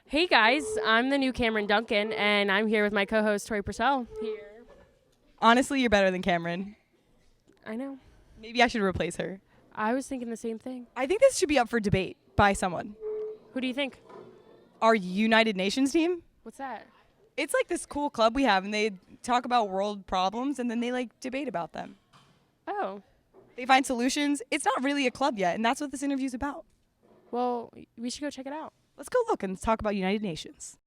Hey guys, I'm the new Cameron Duncan, and I'm here with my co-host Tori Purcell. Here, Honestly, you're better than Cameron. I know. Maybe I should replace her. I was thinking the same thing. I think this should be up for debate by someone. Who do you think? Our United Nations team? What's that? It's like this cool club we have, and they talk about world problems, and then they debate about them. Oh, They find solutions. It's not really a club yet, and that's what this interview's about. well, we should go check it out. Let's go look and talk about United Nations.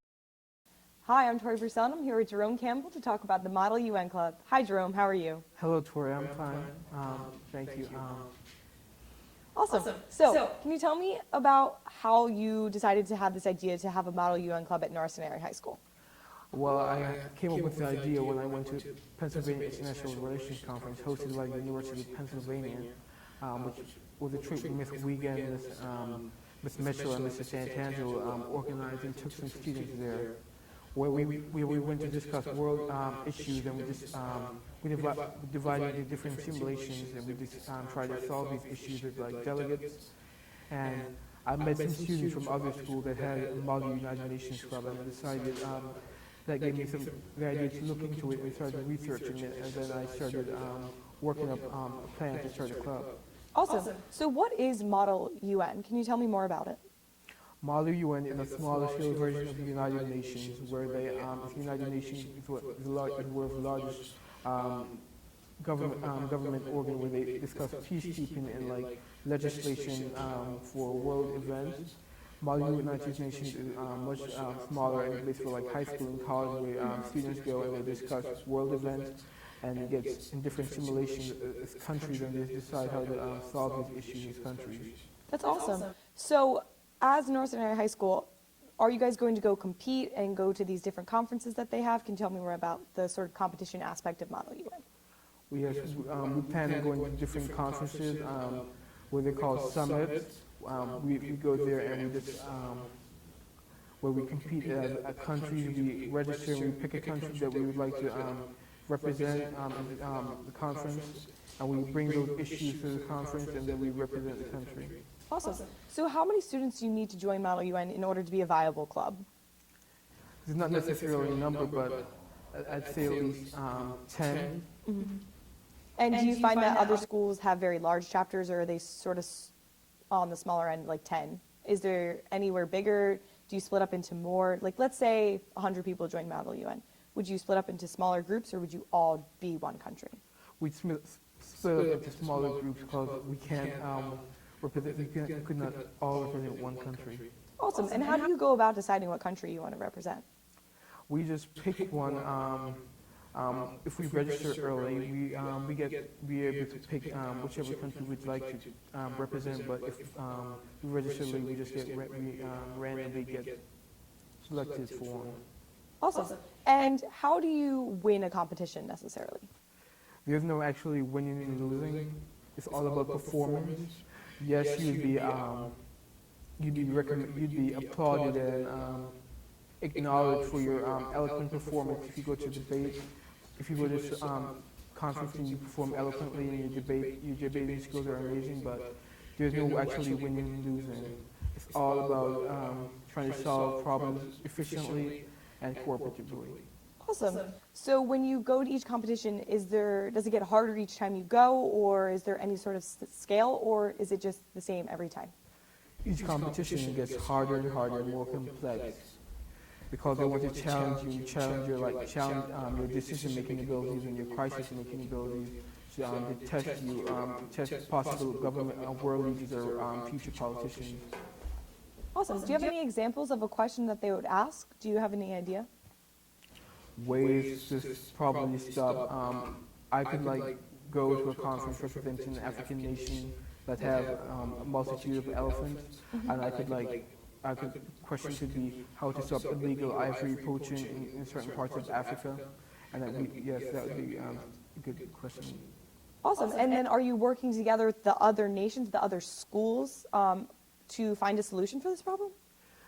Hi, I'm Tori Purcell, and I'm here with Jerome Campbell to talk about the Model UN Club. Hi, Jerome. How are you? Hello, Tori. I'm fine. Thank you. Awesome. So, can you tell me about how you decided to have this idea to have a Model UN Club at Norristown High School? Well, I came up with the idea when I went to Pennsylvania International Relations Conference hosted by the University of Pennsylvania, which was a trip Ms. Wiegand, Ms. Mitchell, and Mr. Santangelo organized and took some students there, where we went to discuss world issues, and we divided into different simulations, and we just tried to solve these issues as delegates. And I met some students from other schools that had a Model United Nations Club, and I decided that gave me the idea to look into it and started researching it, and then I started working up a plan to start a club. Awesome. So, what is Model UN? Can you tell me more about it? Model UN is a smaller scale version of the United Nations, where the United Nations is the world's largest government organ, where they discuss peacekeeping and legislation for world events. Model United Nations is much smaller and based for high school and college, where students go and they discuss world events and get in different simulations as countries, and they decide how to solve these issues as countries. That's awesome. So, as Norristown High School, are you guys going to go compete and go to these different conferences that they have? Can you tell me more about the sort of competition aspect of Model UN? We plan on going to different conferences, what they call summits. We go there and we just where we compete as a country. We register and we pick a country that we would like to represent the conference, and we bring those issues to the conference, and then we represent the country. Awesome. So, how many students do you need to join Model UN in order to be a viable club? There's not necessarily a number, but I'd say at least 10. Mm-hmm. And do you find that other schools have very large chapters, or are they sort of on the smaller end, like 10? Is there anywhere bigger? Do you split up into more? Let's say 100 people join Model UN. Would you split up into smaller groups, or would you all be one country? We'd split up into smaller groups because we can't we could not all represent one country. Awesome. And how do you go about deciding what country you want to represent? We just pick one. If we register early, we be able to pick whichever country we'd like to represent. But if we register late, we just randomly get selected for one. Awesome. And how do you win a competition necessarily? There's no actually winning and losing. It's all about performance. Yes, you'd be applauded and acknowledged for your eloquent performance if you go to debate. If you go to conference and you perform eloquently and your debating skills are amazing, but there's no actually winning and losing. It's all about trying to solve problems efficiently and cooperatively. Awesome. So when you go to each competition, does it get harder each time you go, or is there any sort of scale, or is it just the same every time? Each competition gets harder and harder, more complex, because they want to challenge your decision-making abilities and your crisis-making abilities. To test you, test possible government, world leaders, or future politicians. Awesome. Do you have any examples of a question that they would ask? Do you have any idea? Ways to probably stop. I could go to a conference representing an African nation that have a multitude of elephants, and I could question could be how to stop illegal ivory poaching in certain parts of Africa, and that would be a good question. Awesome. And then are you working together with the other nations, the other schools, to find a solution for this problem?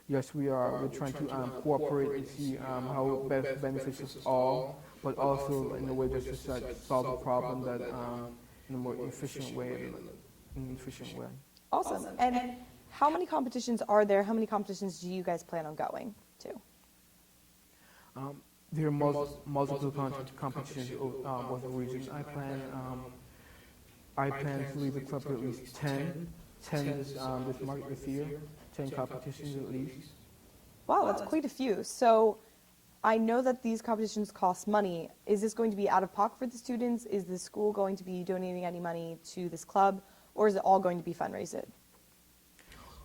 Yes, we are. We're trying to cooperate and see how it best benefits us all, but also in a way that's just solve the problem that in a more efficient way. Awesome. And How many competitions are there? How many competitions do you guys plan on going to? There are multiple competitions with the region. I plan to lead the club to at least 10 this year, 10 competitions at least. Wow, that's quite a few. So I know that these competitions cost money. Is this going to be out of pocket for the students? Is the school going to be donating any money to this club? Or is it all going to be fundraised?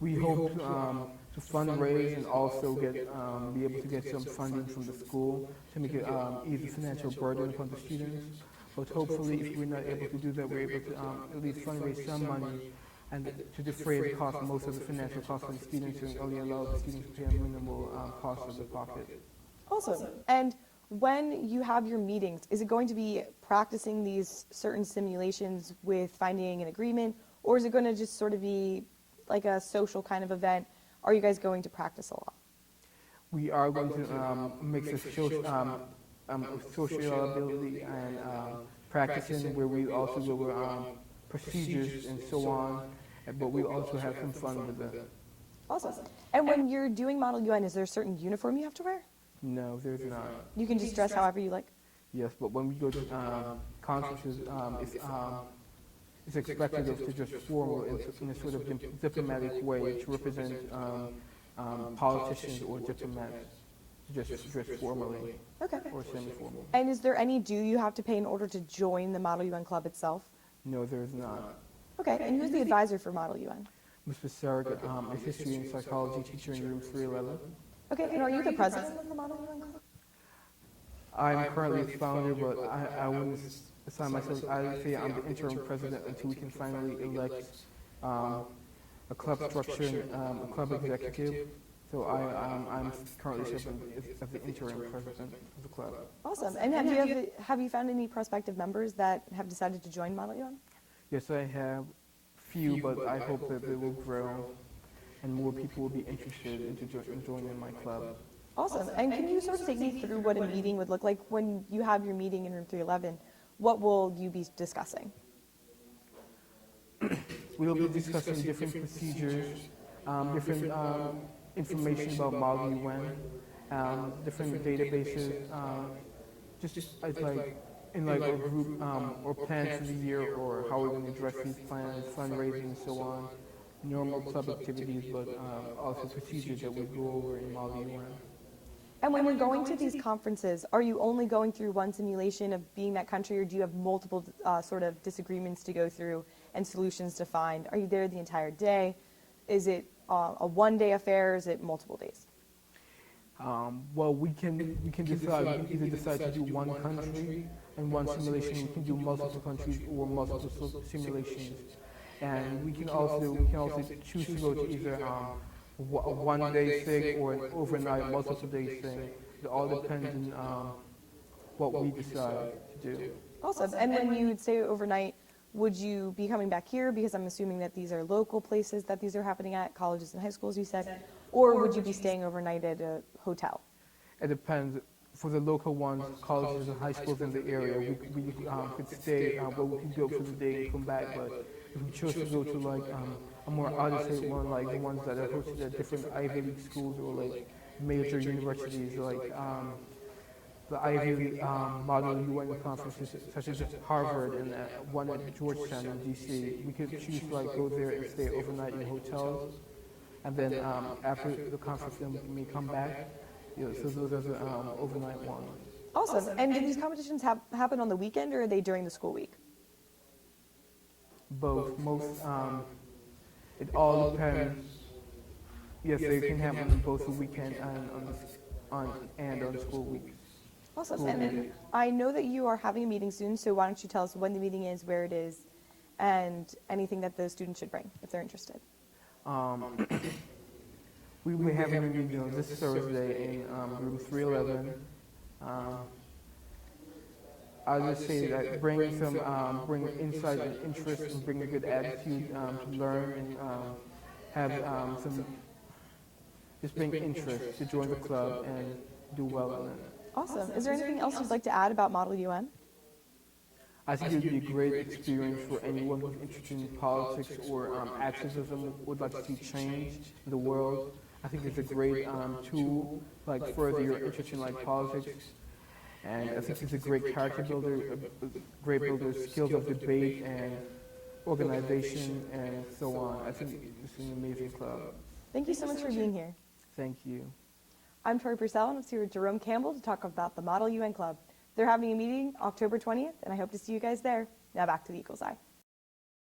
We hope to fundraise and also be able to get some funding from the school to make it ease the financial burden upon the students. But hopefully, if we're not able to do that, we're able to at least fundraise some money and to defray the cost, most of the financial costs of the students, and only allow the students to pay a minimal cost of the pocket. Awesome. And when you have your meetings, is it going to be practicing these certain simulations with finding an agreement, or is it going to just sort of be like a social kind of event? Are you guys going to practice a lot? We are going to mix the social ability and practicing, where we also go over procedures and so on, but we also have some fun with it. Awesome. And when you're doing Model UN, is there a certain uniform you have to wear? No, there's not. You can just dress however you like? Yes, but when we go to conferences, it's expected of to just formal in a sort of diplomatic way to represent politicians or diplomats, to just dress formally Okay. or semi-formal. And is there any due you have to pay in order to join the Model UN Club itself? No, there's not. Okay. And who's the advisor for Model UN? Mr. Sarek, a history and psychology teacher in room 311. Okay. And are you the president of the Model UN Club? I'm currently the founder, but I wouldn't assign myself. I'd say I'm the interim president until we can finally elect a club structure and a club executive. So I'm currently serving as the interim president of the club. Awesome. And have you found any prospective members that have decided to join Model UN? Yes, I have few, but I hope that they will grow and more people will be interested in joining my club. Awesome. And can you sort of take me through what a meeting would look like when you have your meeting in room 311? What will you be discussing? We will be discussing different procedures, different information about Model UN, different databases, just like in like a group or plans for the year, or how we're going to address these plans, fundraising and so on, normal club activities, but also procedures that we go over in Model UN. And when you're going to these conferences, are you only going through one simulation of being that country, or do you have multiple sort of disagreements to go through and solutions to find? Are you there the entire day? Is it a one-day affair, or is it multiple days? Well, we can decide. We can either decide to do one country and one simulation. We can do multiple countries or multiple simulations, and we can also choose to go to either a one-day thing or an overnight, multiple-day thing. It all depends on what we decide to do. Awesome. And when you would stay overnight, would you be coming back here? Because I'm assuming that these are local places that these are happening at, colleges and high schools, you said. Or would you be staying overnight at a hotel? It depends. For the local ones, colleges and high schools in the area, we could stay, well, we could go for the day and come back. But if we chose to go to like a more out-of-state one, like the ones that are hosted at different Ivy League schools or like major universities, like the Ivy League Model UN conferences, such as Harvard and one at Georgetown in DC, we could choose to like go there and stay overnight in hotels, and then after the conference, then we may come back. So those are the overnight ones. Awesome. And do these competitions happen on the weekend, or are they during the school week? Both. It all depends. Yes, they can happen on both the weekend and on the school weeks. Awesome. And then I know that you are having a meeting soon, so why don't you tell us when the meeting is, where it is, and anything that the students should bring if they're interested. We will be having a meeting this Thursday in room 311. I'll just say that bring insight and interest, and bring a good attitude to learn, and have just bring interest to join the club and do well in it. Awesome. Is there anything else you'd like to add about Model UN? I think it would be a great experience for anyone who's interested in politics or activism, would like to see change in the world. I think it's a great tool, like further your interest in like politics. And I think it's a great character builder, a great builder of skills of debate and organization and so on. I think it's an amazing club. Thank you so much for being here. Thank you. I'm Tori Purcell, and I'm here with Jerome Campbell to talk about the Model UN Club. They're having a meeting October 20th, and I hope to see you guys there. Now back to the Eagle's Eye.